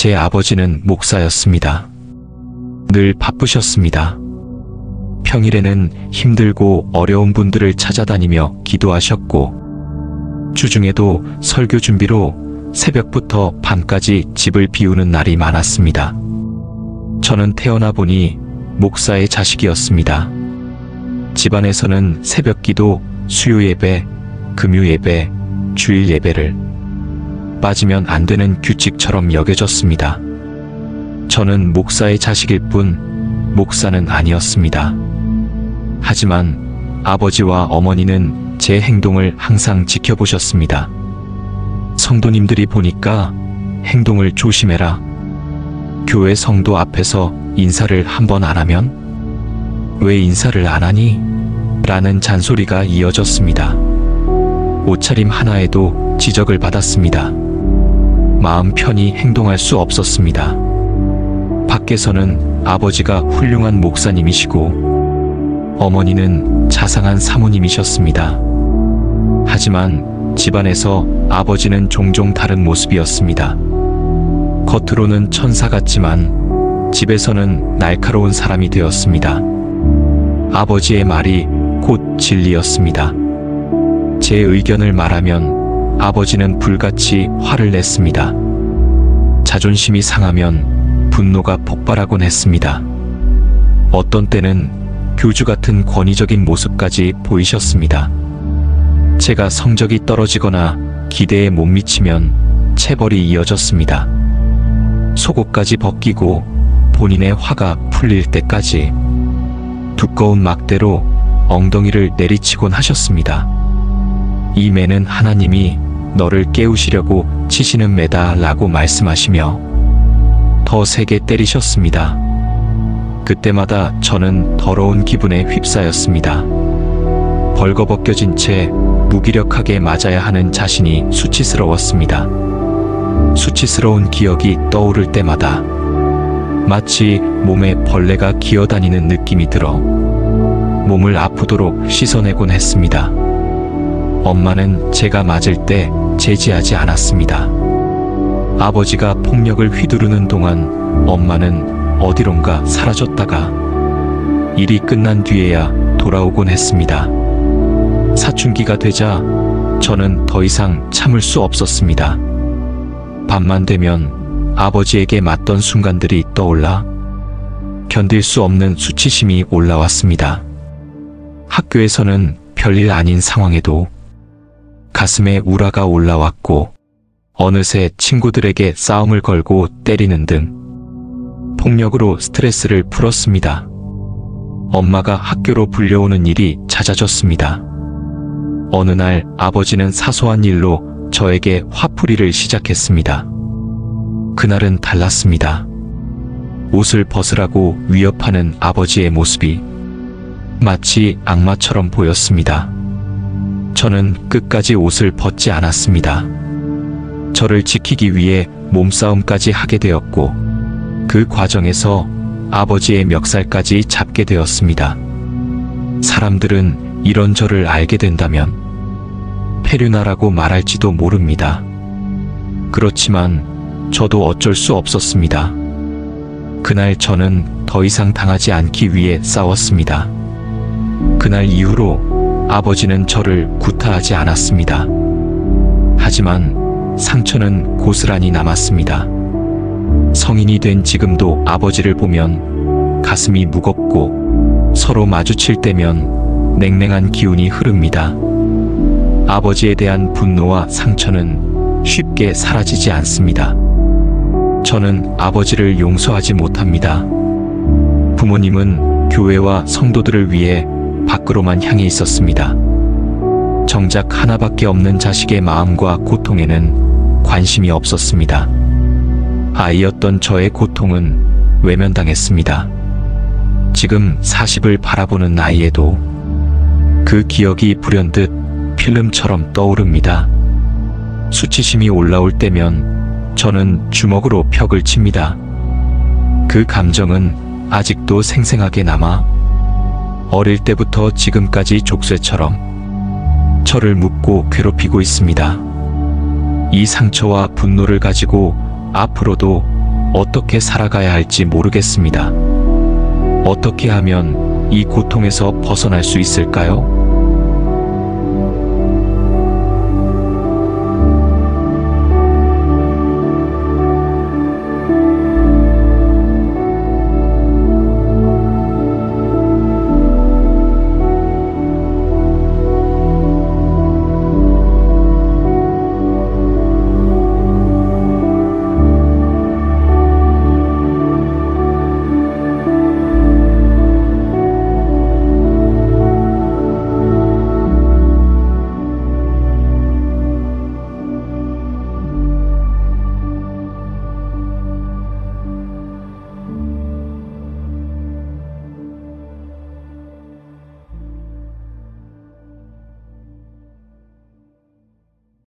제 아버지는 목사였습니다. 늘 바쁘셨습니다. 평일에는 힘들고 어려운 분들을 찾아다니며 기도하셨고, 주중에도 설교 준비로 새벽부터 밤까지 집을 비우는 날이 많았습니다. 저는 태어나 보니 목사의 자식이었습니다. 집안에서는 새벽기도, 수요예배, 금요예배, 주일예배를 빠지면 안 되는 규칙처럼 여겨졌습니다. 저는 목사의 자식일 뿐 목사는 아니었습니다. 하지만 아버지와 어머니는 제 행동을 항상 지켜보셨습니다. 성도님들이 보니까 행동을 조심해라. 교회 성도 앞에서 인사를 한 번 안 하면 왜 인사를 안 하니? 라는 잔소리가 이어졌습니다. 옷차림 하나에도 지적을 받았습니다. 마음 편히 행동할 수 없었습니다. 밖에서는 아버지가 훌륭한 목사님이시고 어머니는 자상한 사모님이셨습니다. 하지만 집안에서 아버지는 종종 다른 모습이었습니다. 겉으로는 천사 같지만 집에서는 날카로운 사람이 되었습니다. 아버지의 말이 곧 진리였습니다. 제 의견을 말하면 아버지는 불같이 화를 냈습니다. 자존심이 상하면 분노가 폭발하곤 했습니다. 어떤 때는 교주 같은 권위적인 모습까지 보이셨습니다. 제가 성적이 떨어지거나 기대에 못 미치면 체벌이 이어졌습니다. 속옷까지 벗기고 본인의 화가 풀릴 때까지 두꺼운 막대로 엉덩이를 내리치곤 하셨습니다. 이 매는 하나님이 너를 깨우시려고 치시는 매다 라고 말씀하시며 더 세게 때리셨습니다. 그때마다 저는 더러운 기분에 휩싸였습니다. 벌거벗겨진 채 무기력하게 맞아야 하는 자신이 수치스러웠습니다. 수치스러운 기억이 떠오를 때마다 마치 몸에 벌레가 기어다니는 느낌이 들어 몸을 아프도록 씻어내곤 했습니다. 엄마는 제가 맞을 때 제지하지 않았습니다. 아버지가 폭력을 휘두르는 동안 엄마는 어디론가 사라졌다가 일이 끝난 뒤에야 돌아오곤 했습니다. 사춘기가 되자 저는 더 이상 참을 수 없었습니다. 밤만 되면 아버지에게 맞던 순간들이 떠올라 견딜 수 없는 수치심이 올라왔습니다. 학교에서는 별일 아닌 상황에도 가슴에 우라가 올라왔고 어느새 친구들에게 싸움을 걸고 때리는 등 폭력으로 스트레스를 풀었습니다. 엄마가 학교로 불려오는 일이 잦아졌습니다. 어느 날 아버지는 사소한 일로 저에게 화풀이를 시작했습니다. 그날은 달랐습니다. 옷을 벗으라고 위협하는 아버지의 모습이 마치 악마처럼 보였습니다. 저는 끝까지 옷을 벗지 않았습니다. 저를 지키기 위해 몸싸움까지 하게 되었고 그 과정에서 아버지의 멱살까지 잡게 되었습니다. 사람들은 이런 저를 알게 된다면 페류나라고 말할지도 모릅니다. 그렇지만 저도 어쩔 수 없었습니다. 그날 저는 더 이상 당하지 않기 위해 싸웠습니다. 그날 이후로 아버지는 저를 구타하지 않았습니다. 하지만 상처는 고스란히 남았습니다. 성인이 된 지금도 아버지를 보면 가슴이 무겁고 서로 마주칠 때면 냉랭한 기운이 흐릅니다. 아버지에 대한 분노와 상처는 쉽게 사라지지 않습니다. 저는 아버지를 용서하지 못합니다. 부모님은 교회와 성도들을 위해 밖으로만 향해 있었습니다. 정작 하나밖에 없는 자식의 마음과 고통에는 관심이 없었습니다. 아이였던 저의 고통은 외면당했습니다. 지금 40을 바라보는 나이에도 그 기억이 불현듯 필름처럼 떠오릅니다. 수치심이 올라올 때면 저는 주먹으로 벽을 칩니다. 그 감정은 아직도 생생하게 남아 어릴 때부터 지금까지 족쇄처럼 저를 묶고 괴롭히고 있습니다. 이 상처와 분노를 가지고 앞으로도 어떻게 살아가야 할지 모르겠습니다. 어떻게 하면 이 고통에서 벗어날 수 있을까요?